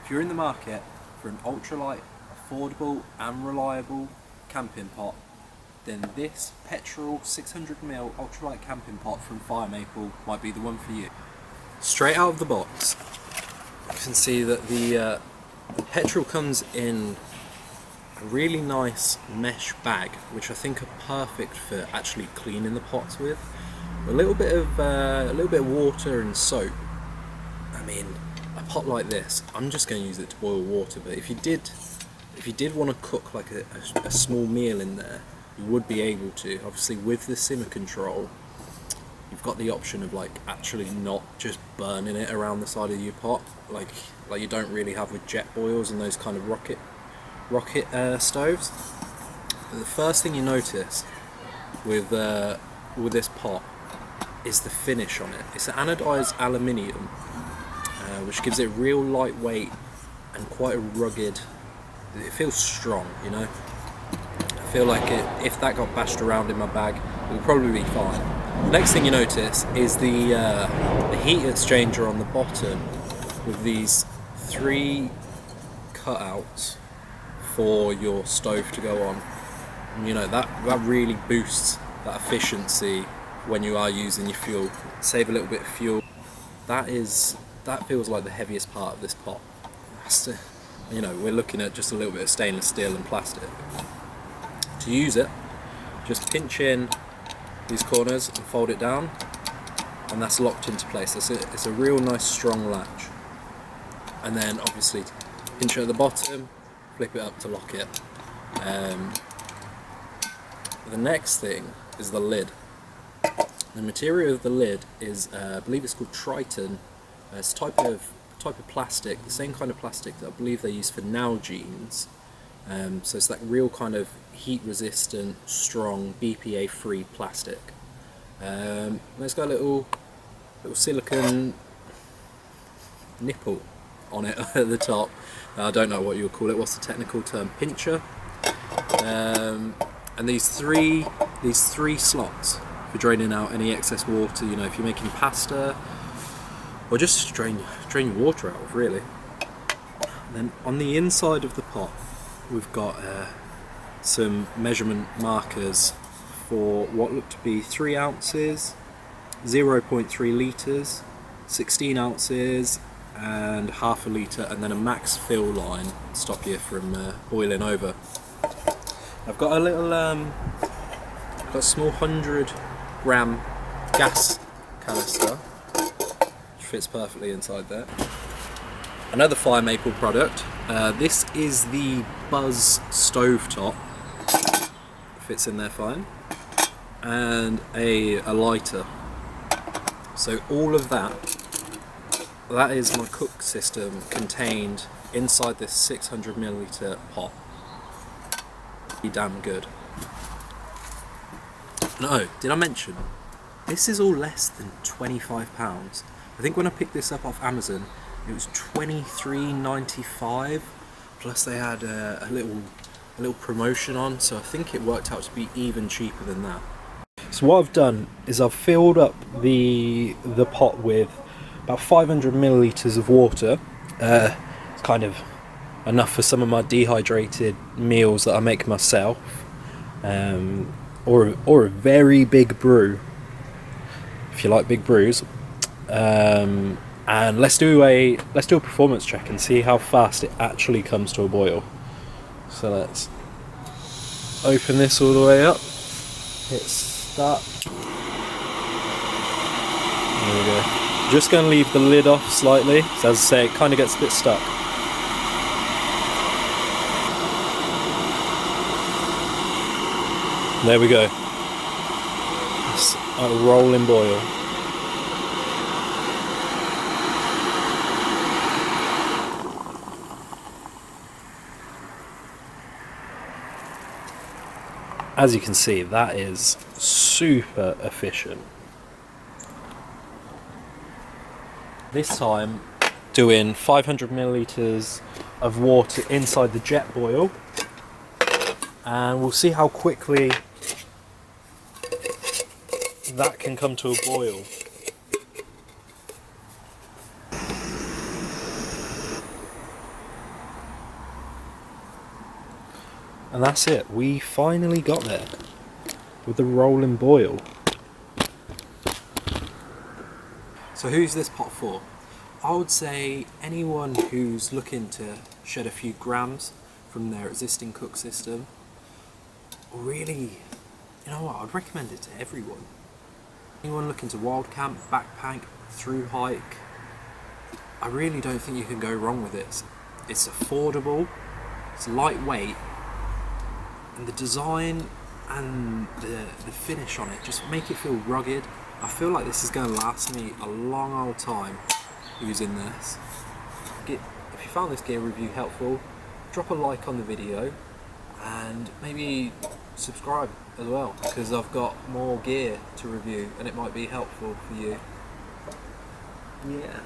If you're in the market for an ultralight, affordable and reliable camping pot, then this Petrel 600ml ultralight camping pot from FireMaple might be the one for you. Straight out of the box, you can see that the Petrel comes in a really nice mesh bag, which I think are perfect for actually cleaning the pots with. A little bit of water and soap. I mean, a pot like this, I'm just going to use it to boil water. But if you did want to cook like a small meal in there, you would be able to. Obviously, with the simmer control, you've got the option of like actually not just burning it around the side of your pot, like you don't really have with jet boils and those kind of rocket stoves. But the first thing you notice with this pot is the finish on it. It's an anodized aluminium, which gives it real lightweight and quite a rugged. It feels strong, you know. I feel like if that got bashed around in my bag, it would probably be fine. The next thing you notice is the heat exchanger on the bottom with these 3 cutouts for your stove to go on. And, you know, that really boosts that efficiency when you are using your fuel. Save a little bit of fuel. That feels like the heaviest part of this pot. You know, we're looking at just a little bit of stainless steel and plastic. To use it, just pinch in these corners and fold it down, and that's locked into place. It's a real nice strong latch. And then obviously pinch it at the bottom, flip it up to lock it. The next thing is the lid. The material of the lid is, I believe it's called Triton. It's a type of plastic, the same kind of plastic that I believe they use for Nalgene's. So it's that real kind of heat resistant, strong, BPA free plastic. It's got a little silicone nipple on it at the top. I don't know what you'll call it. What's the technical term? Pincher. And these three slots for draining out any excess water. You know, if you're making pasta, or just drain your water out of, really. And then on the inside of the pot, we've got some measurement markers for what look to be 3 ounces, 0.3 litres, 16 ounces, and half a litre, and then a max fill line to stop you from boiling over. I've got a little, got a small 100-gram gas canister, which fits perfectly inside there. Another FireMaple product. This is the Buzz stovetop. Fits in there fine, and a lighter. So all of that is my cook system contained inside this 600ml pot. Be damn good. No, did I mention this is all less than £25? I think when I picked this up off Amazon, it was $23.95. Plus they had a little promotion on, so I think it worked out to be even cheaper than that. So what I've done is I've filled up the pot with about 500ml of water. It's kind of enough for some of my dehydrated meals that I make myself, or a very big brew, if you like big brews. And let's do a performance check and see how fast it actually comes to a boil. So let's open this all the way up, hit start. There we go. Just going to leave the lid off slightly, so as I say, it kind of gets a bit stuck. There we go. It's a rolling boil. As you can see, that is super efficient. This time, doing 500ml of water inside the jet boil, and we'll see how quickly that can come to a boil. And that's it, we finally got there with the rolling boil. So who's this pot for? I would say anyone who's looking to shed a few grams from their existing cook system. Or really, you know what, I'd recommend it to everyone. Anyone looking to wild camp, backpack, through hike, I really don't think you can go wrong with this. It's affordable, it's lightweight, and the design and the finish on it just make it feel rugged. I feel like this is going to last me a long old time using this. If you found this gear review helpful, drop a like on the video and maybe subscribe as well, because I've got more gear to review and it might be helpful for you. Yeah.